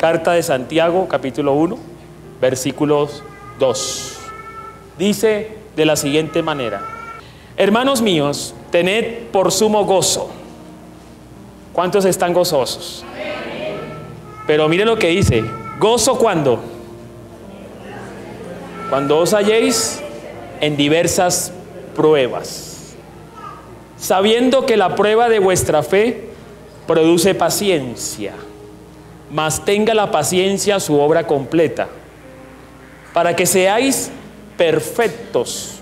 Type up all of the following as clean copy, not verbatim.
Carta de Santiago, capítulo 1, versículos 2. Dice de la siguiente manera: hermanos míos, tened por sumo gozo. ¿Cuántos están gozosos? Pero mire lo que dice: gozo cuando os halléis en diversas pruebas, sabiendo que la prueba de vuestra fe produce paciencia, mas tenga la paciencia su obra completa, para que seáis perfectos.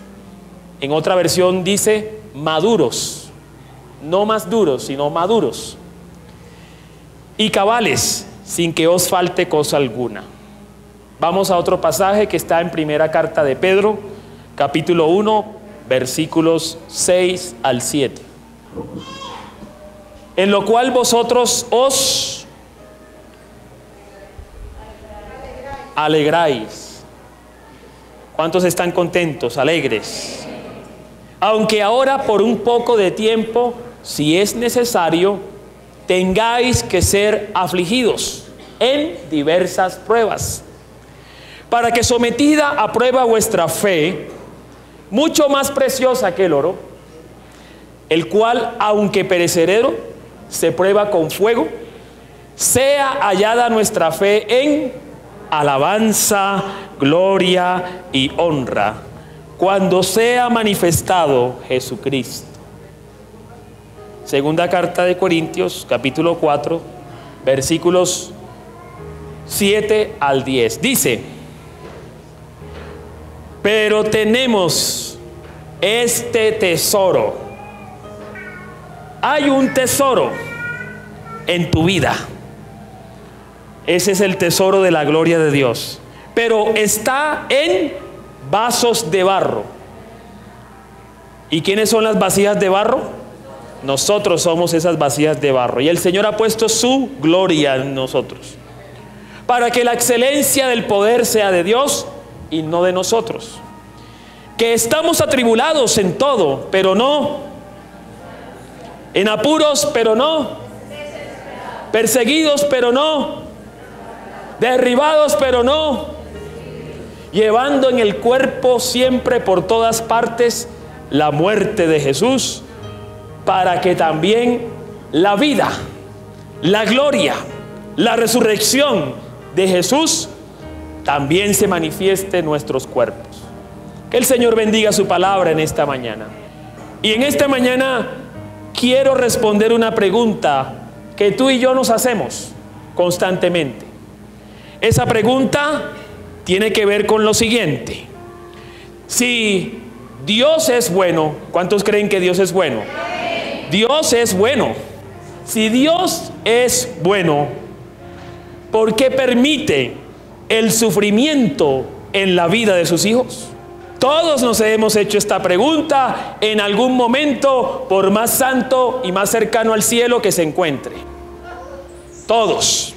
En otra versión dice maduros, no más duros, sino maduros, y cabales, sin que os falte cosa alguna. Vamos a otro pasaje que está en primera carta de Pedro, capítulo 1, versículos 6 al 7. En lo cual vosotros os alegráis. ¿Cuántos están contentos, alegres? Aunque ahora por un poco de tiempo, si es necesario, tengáis que ser afligidos en diversas pruebas, para que sometida a prueba vuestra fe, mucho más preciosa que el oro, el cual, aunque perecedero, se prueba con fuego, sea hallada nuestra fe en alabanza, gloria y honra, cuando sea manifestado Jesucristo. Segunda carta de Corintios, capítulo 4, versículos 7 al 10. Dice: pero tenemos este tesoro. Hay un tesoro en tu vida. Ese es el tesoro de la gloria de Dios. Pero está en vasos de barro. ¿Y quiénes son las vasijas de barro? Nosotros somos esas vasijas de barro. Y el Señor ha puesto su gloria en nosotros, para que la excelencia del poder sea de Dios y no de nosotros. Que estamos atribulados en todo, pero no, en apuros, pero no, perseguidos, pero no, derribados, pero no, llevando en el cuerpo siempre por todas partes la muerte de Jesús, para que también la vida, la gloria, la resurrección de Jesús también se manifieste en nuestros cuerpos. Que el Señor bendiga su palabra en esta mañana. Y en esta mañana quiero responder una pregunta que tú y yo nos hacemos constantemente. Esa pregunta tiene que ver con lo siguiente: si Dios es bueno, ¿cuántos creen que Dios es bueno? Dios es bueno. Si Dios es bueno, ¿por qué permite el sufrimiento en la vida de sus hijos? Todos nos hemos hecho esta pregunta en algún momento, por más santo y más cercano al cielo que se encuentre. Todos.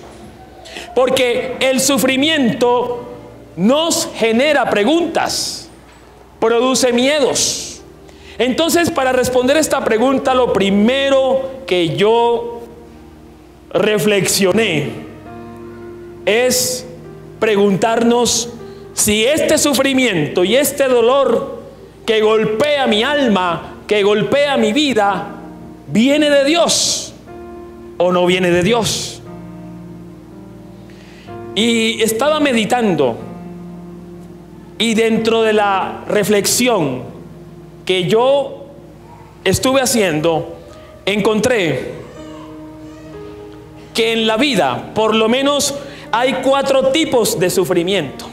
Porque el sufrimiento nos genera preguntas, produce miedos. Entonces, para responder esta pregunta, lo primero que yo reflexioné es preguntarnos si este sufrimiento y este dolor que golpea mi alma, que golpea mi vida, viene de Dios o no viene de Dios. Y estaba meditando, y dentro de la reflexión que yo estuve haciendo, encontré que en la vida por lo menos hay 4 tipos de sufrimiento.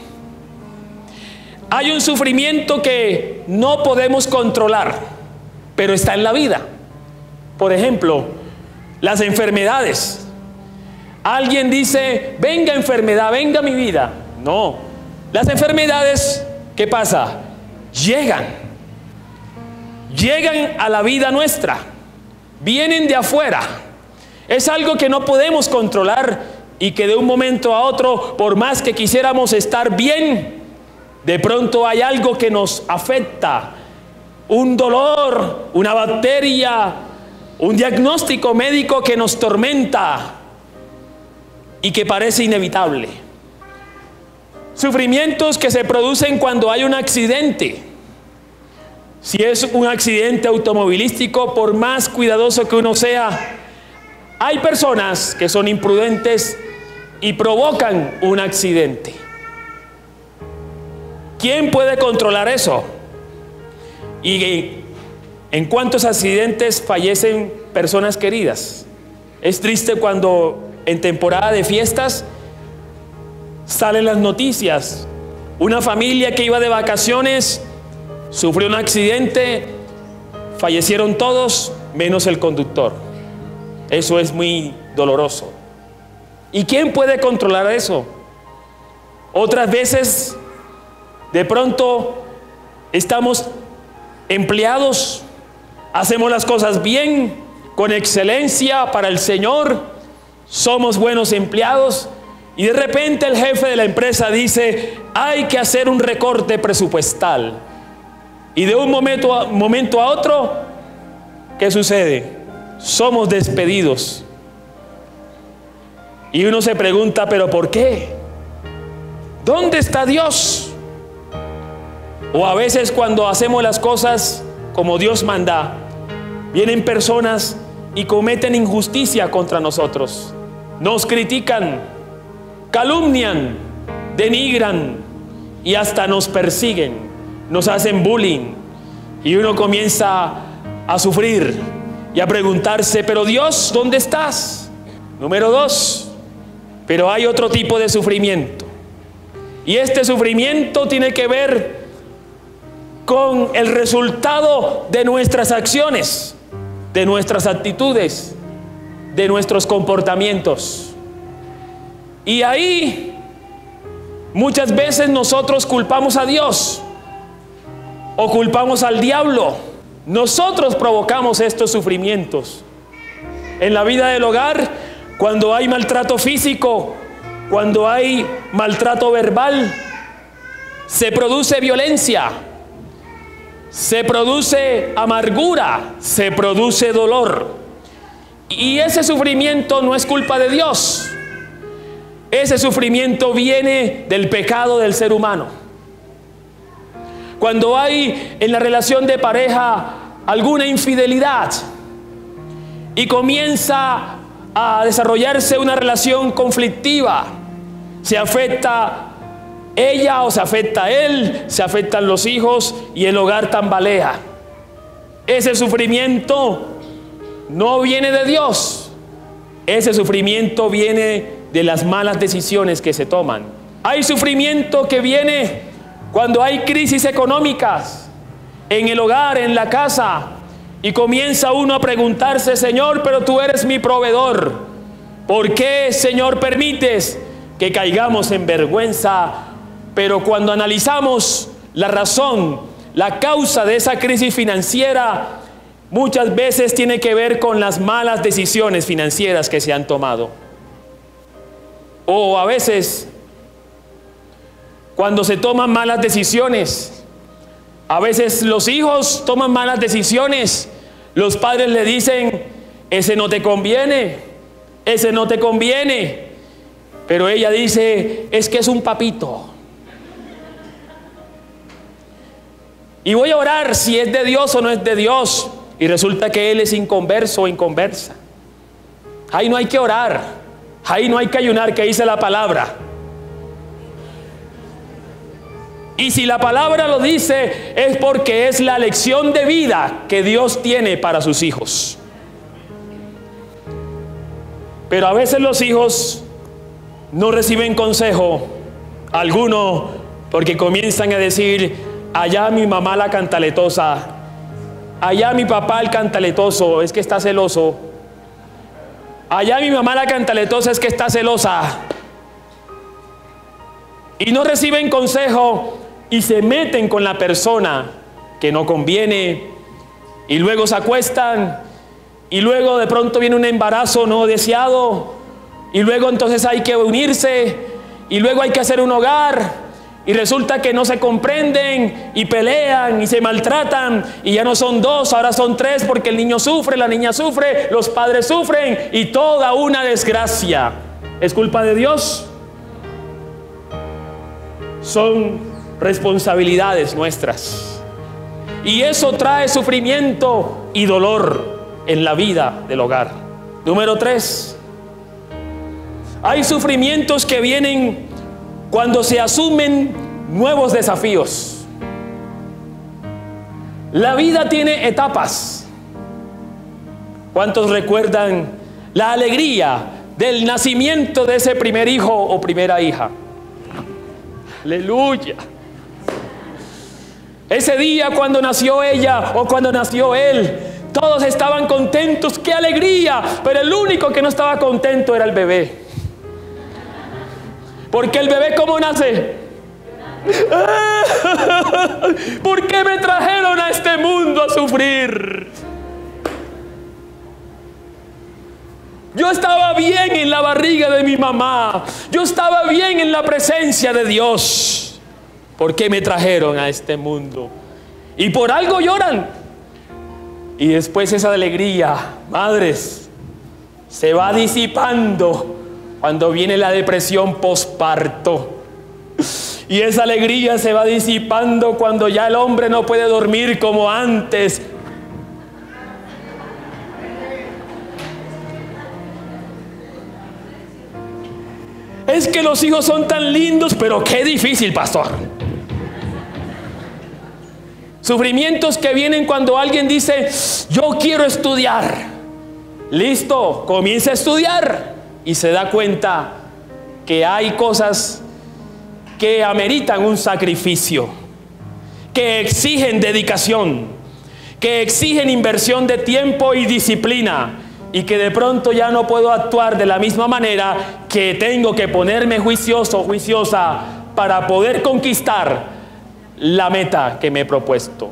Hay un sufrimiento que no podemos controlar, pero está en la vida. Por ejemplo, las enfermedades. Alguien dice: venga enfermedad, venga mi vida. No, las enfermedades, ¿qué pasa? Llegan a la vida nuestra, vienen de afuera. Es algo que no podemos controlar y que de un momento a otro, por más que quisiéramos estar bien, de pronto hay algo que nos afecta, un dolor, una bacteria, un diagnóstico médico que nos tormenta. y que parece inevitable. Sufrimientos que se producen cuando hay un accidente. Si es un accidente automovilístico, por más cuidadoso que uno sea, hay personas que son imprudentes y provocan un accidente. ¿Quién puede controlar eso? ¿Y en cuántos accidentes fallecen personas queridas? Es triste cuando en temporada de fiestas salen las noticias. Una familia que iba de vacaciones sufrió un accidente, fallecieron todos menos el conductor. Eso es muy doloroso. ¿Y quién puede controlar eso? Otras veces, de pronto, estamos empleados, hacemos las cosas bien, con excelencia para el Señor, somos buenos empleados, y de repente el jefe de la empresa dice, hay que hacer un recorte presupuestal. Y de un momento a otro, ¿qué sucede? Somos despedidos. Y uno se pregunta, ¿pero por qué? ¿Dónde está Dios? O a veces cuando hacemos las cosas como Dios manda, vienen personas y cometen injusticia contra nosotros. Nos critican, calumnian, denigran y hasta nos persiguen, nos hacen bullying. Y uno comienza a sufrir y a preguntarse, pero Dios, ¿dónde estás? Número 2, pero hay otro tipo de sufrimiento. Y este sufrimiento tiene que ver con el resultado de nuestras acciones, de nuestras actitudes, de nuestros comportamientos. Y ahí muchas veces nosotros culpamos a Dios o culpamos al diablo. Nosotros provocamos estos sufrimientos. En la vida del hogar, cuando hay maltrato físico, cuando hay maltrato verbal, se produce violencia, se produce amargura, se produce dolor. Y ese sufrimiento no es culpa de Dios. Ese sufrimiento viene del pecado del ser humano. Cuando hay en la relación de pareja alguna infidelidad y comienza a desarrollarse una relación conflictiva, se afecta ella o se afecta él, se afectan los hijos y el hogar tambalea. Ese sufrimiento no viene de Dios. Ese sufrimiento viene de las malas decisiones que se toman. Hay sufrimiento que viene cuando hay crisis económicas en el hogar, en la casa, y comienza uno a preguntarse, Señor, pero tú eres mi proveedor. ¿Por qué, Señor, permites que caigamos en vergüenza? Pero cuando analizamos la razón, la causa de esa crisis financiera, muchas veces tiene que ver con las malas decisiones financieras que se han tomado. O a veces, cuando se toman malas decisiones, a veces los hijos toman malas decisiones, los padres le dicen, ese no te conviene, ese no te conviene, pero ella dice, es que es un papito. Y voy a orar si es de Dios o no es de Dios, y resulta que él es inconverso o inconversa. Ahí no hay que orar. Ahí no hay que ayunar, que dice la palabra. Y si la palabra lo dice, es porque es la lección de vida que Dios tiene para sus hijos. Pero a veces los hijos no reciben consejo alguno, porque comienzan a decir, allá mi mamá la cantaletosa, allá mi papá el cantaletoso, es que está celoso. Allá mi mamá la cantaletosa, es que está celosa. Y no reciben consejo y se meten con la persona que no conviene, y luego se acuestan, y luego de pronto viene un embarazo no deseado, y luego entonces hay que unirse, y luego hay que hacer un hogar, y resulta que no se comprenden y pelean y se maltratan, y ya no son 2, ahora son 3, porque el niño sufre, la niña sufre, los padres sufren, y toda una desgracia. ¿Es culpa de Dios? Son responsabilidades nuestras. Y eso trae sufrimiento y dolor en la vida del hogar. Número 3. Hay sufrimientos que vienen cuando se asumen nuevos desafíos. La vida tiene etapas. ¿Cuántos recuerdan la alegría del nacimiento de ese primer hijo o primera hija? Aleluya. Ese día cuando nació ella o cuando nació él, todos estaban contentos, ¡qué alegría! Pero el único que no estaba contento era el bebé. Porque el bebé, ¿cómo nace? ¿Por qué me trajeron a este mundo a sufrir? Yo estaba bien en la barriga de mi mamá. Yo estaba bien en la presencia de Dios. ¿Por qué me trajeron a este mundo? Y por algo lloran. Y después esa alegría, madres, se va disipando cuando viene la depresión posparto. Y esa alegría se va disipando cuando ya el hombre no puede dormir como antes. Es que los hijos son tan lindos, pero qué difícil, pastor. Sufrimientos que vienen cuando alguien dice, yo quiero estudiar. Listo, comienza a estudiar. Y se da cuenta que hay cosas que ameritan un sacrificio, que exigen dedicación, que exigen inversión de tiempo y disciplina, y que de pronto ya no puedo actuar de la misma manera, que tengo que ponerme juicioso, juiciosa para poder conquistar la meta que me he propuesto.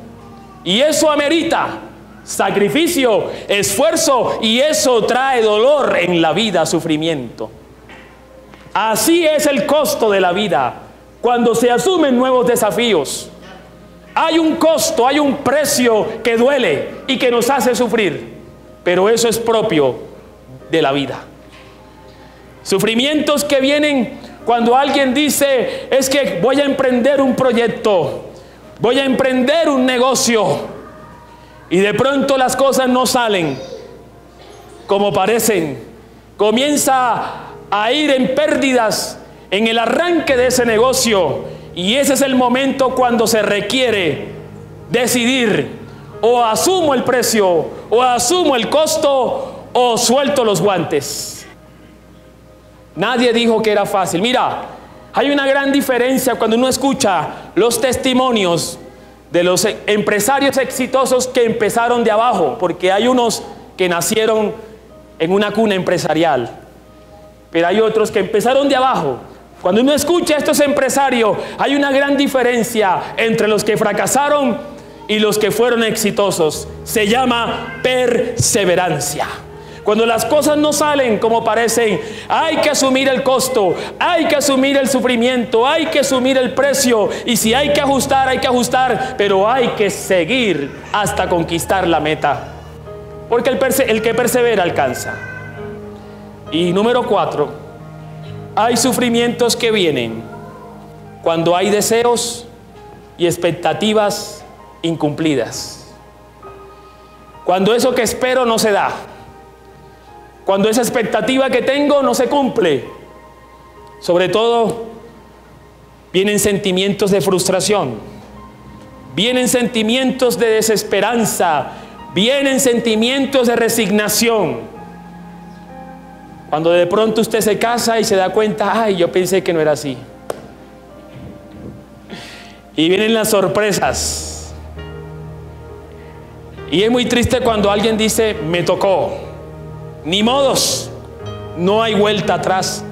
Y eso amerita sacrificio, esfuerzo, y eso trae dolor en la vida, sufrimiento. Así es el costo de la vida cuando se asumen nuevos desafíos. Hay un costo, hay un precio que duele y que nos hace sufrir, pero eso es propio de la vida. Sufrimientos que vienen cuando alguien dice, es que voy a emprender un proyecto, voy a emprender un negocio, y de pronto las cosas no salen como parecen. Comienza a ir en pérdidas en el arranque de ese negocio, y ese es el momento cuando se requiere decidir: o asumo el precio, o asumo el costo, o suelto los guantes. Nadie dijo que era fácil. Mira, hay una gran diferencia cuando uno escucha los testimonios de los empresarios exitosos que empezaron de abajo, porque hay unos que nacieron en una cuna empresarial, pero hay otros que empezaron de abajo. Cuando uno escucha a estos empresarios, hay una gran diferencia entre los que fracasaron y los que fueron exitosos. Se llama perseverancia. Cuando las cosas no salen como parecen, hay que asumir el costo, hay que asumir el sufrimiento, hay que asumir el precio, y si hay que ajustar, pero hay que seguir hasta conquistar la meta, porque el que persevera alcanza. Y número 4, hay sufrimientos que vienen cuando hay deseos y expectativas incumplidas. Cuando eso que espero no se da, cuando esa expectativa que tengo no se cumple. Sobre todo, vienen sentimientos de frustración, vienen sentimientos de desesperanza, vienen sentimientos de resignación. Cuando de pronto usted se casa y se da cuenta, ay, yo pensé que no era así. Y vienen las sorpresas. Y es muy triste cuando alguien dice, me tocó. Ni modos, no hay vuelta atrás.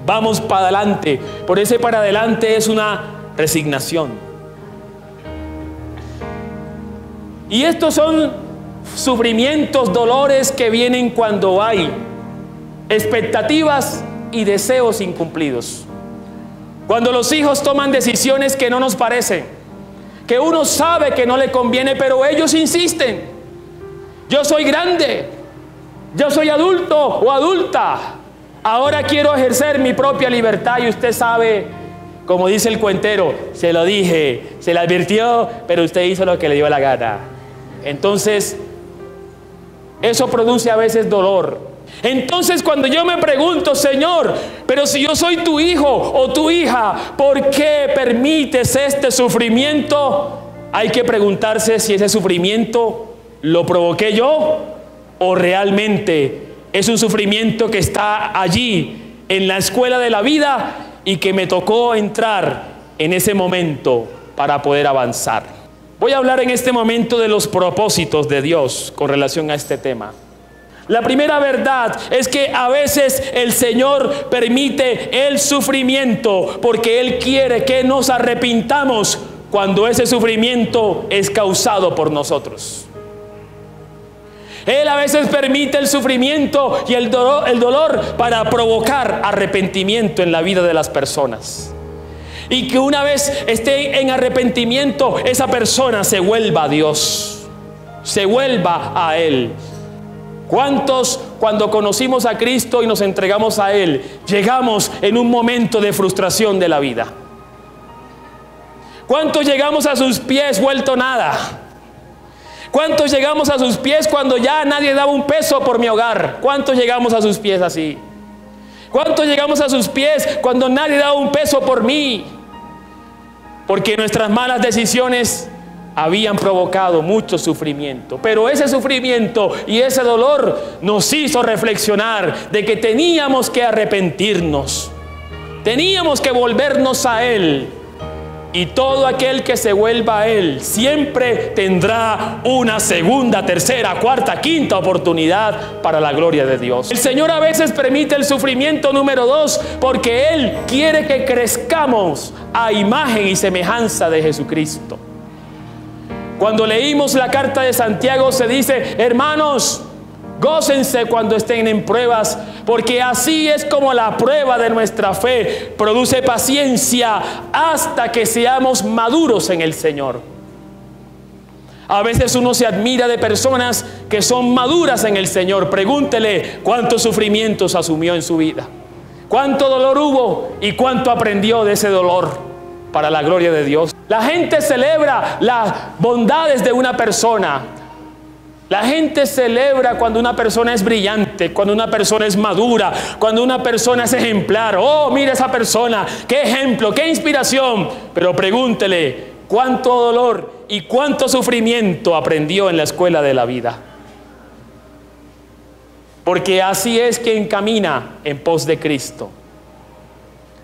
Vamos para adelante. Por ese para adelante es una resignación. Y estos son sufrimientos, dolores que vienen cuando hay expectativas y deseos incumplidos. Cuando los hijos toman decisiones que no nos parecen, que uno sabe que no le conviene, pero ellos insisten. Yo soy grande, yo soy adulto o adulta, Ahora quiero ejercer mi propia libertad y usted sabe, como dice el cuentero, se lo dije, se le advirtió, pero usted hizo lo que le dio la gana. Entonces, eso produce a veces dolor. Entonces, cuando yo me pregunto, Señor, pero si yo soy tu hijo o tu hija, ¿por qué permites este sufrimiento? Hay que preguntarse si ese sufrimiento lo provoqué yo o realmente es un sufrimiento que está allí en la escuela de la vida y que me tocó entrar en ese momento para poder avanzar. Voy a hablar en este momento de los propósitos de Dios con relación a este tema. La primera verdad es que a veces el Señor permite el sufrimiento porque Él quiere que nos arrepintamos cuando ese sufrimiento es causado por nosotros. Él a veces permite el sufrimiento y el dolor para provocar arrepentimiento en la vida de las personas. Y que una vez esté en arrepentimiento, esa persona se vuelva a Dios, se vuelva a Él. ¿Cuántos, cuando conocimos a Cristo y nos entregamos a Él, llegamos en un momento de frustración de la vida? ¿Cuántos llegamos a sus pies vuelto nada? ¿Cuántos llegamos a sus pies cuando ya nadie daba un peso por mi hogar? ¿Cuántos llegamos a sus pies así? ¿Cuántos llegamos a sus pies cuando nadie daba un peso por mí? Porque nuestras malas decisiones habían provocado mucho sufrimiento. Pero ese sufrimiento y ese dolor nos hizo reflexionar de que teníamos que arrepentirnos. Teníamos que volvernos a Él. Y todo aquel que se vuelva a Él siempre tendrá una segunda, tercera, cuarta, quinta oportunidad para la gloria de Dios. El Señor a veces permite el sufrimiento número 2 porque Él quiere que crezcamos a imagen y semejanza de Jesucristo. Cuando leímos la carta de Santiago se dice: hermanos, gócense cuando estén en pruebas, porque así es como la prueba de nuestra fe produce paciencia hasta que seamos maduros en el Señor. A veces uno se admira de personas que son maduras en el Señor. Pregúntele cuántos sufrimientos asumió en su vida, cuánto dolor hubo y cuánto aprendió de ese dolor para la gloria de Dios. La gente celebra las bondades de una persona. La gente celebra cuando una persona es brillante, cuando una persona es madura, cuando una persona es ejemplar. Oh, mira esa persona, qué ejemplo, qué inspiración. Pero pregúntele cuánto dolor y cuánto sufrimiento aprendió en la escuela de la vida. Porque así es quien camina en pos de Cristo.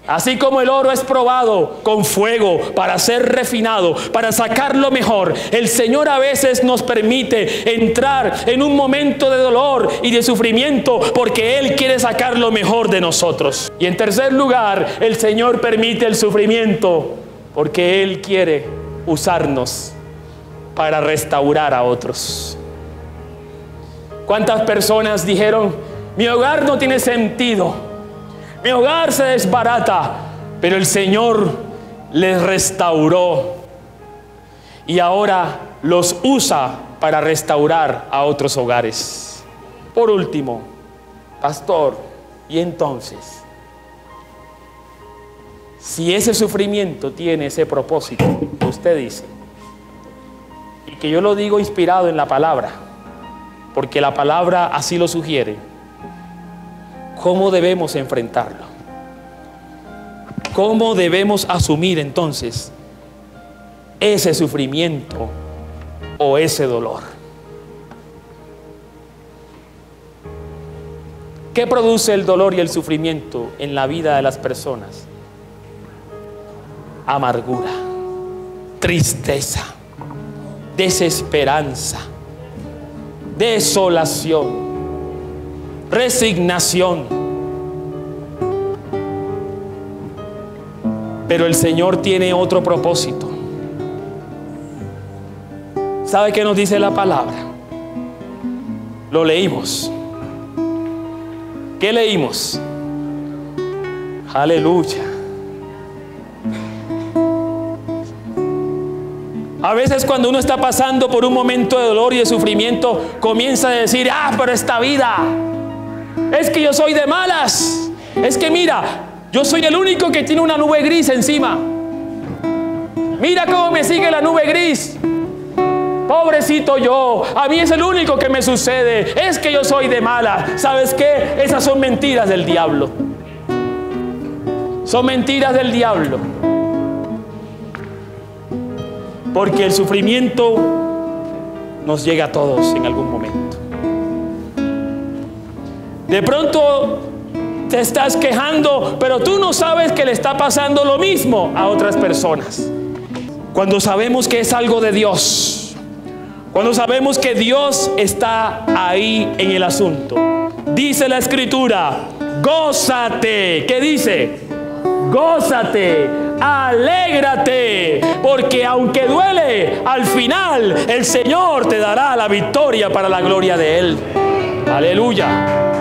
Así como el oro es probado con fuego para ser refinado, para sacar lo mejor, el Señor a veces nos permite entrar en un momento de dolor y de sufrimiento porque Él quiere sacar lo mejor de nosotros. Y en tercer lugar, el Señor permite el sufrimiento porque Él quiere usarnos para restaurar a otros. ¿Cuántas personas dijeron: mi hogar no tiene sentido, mi hogar se desbarata? Pero el Señor les restauró y ahora los usa para restaurar a otros hogares. Por último, pastor, y entonces, si ese sufrimiento tiene ese propósito que usted dice, y que yo lo digo inspirado en la palabra, porque la palabra así lo sugiere, ¿cómo debemos enfrentarlo? ¿Cómo debemos asumir entonces ese sufrimiento o ese dolor? ¿Qué produce el dolor y el sufrimiento en la vida de las personas? Amargura, tristeza, desesperanza, desolación, resignación. Pero el Señor tiene otro propósito. ¿Sabe qué nos dice la palabra? Lo leímos. ¿Qué leímos? Aleluya. A veces cuando uno está pasando por un momento de dolor y de sufrimiento, comienza a decir: ah, pero esta vida, es que yo soy de malas. Es que mira, yo soy el único que tiene una nube gris encima. Mira cómo me sigue la nube gris. Pobrecito yo, a mí es el único que me sucede. Es que yo soy de mala. ¿Sabes qué? Esas son mentiras del diablo. Son mentiras del diablo. Porque el sufrimiento nos llega a todos en algún momento. De pronto te estás quejando, pero tú no sabes que le está pasando lo mismo a otras personas. Cuando sabemos que es algo de Dios, cuando sabemos que Dios está ahí en el asunto, dice la Escritura, gózate. ¿Qué dice? Gózate, alégrate, porque aunque duele, al final el Señor te dará la victoria para la gloria de Él. Aleluya.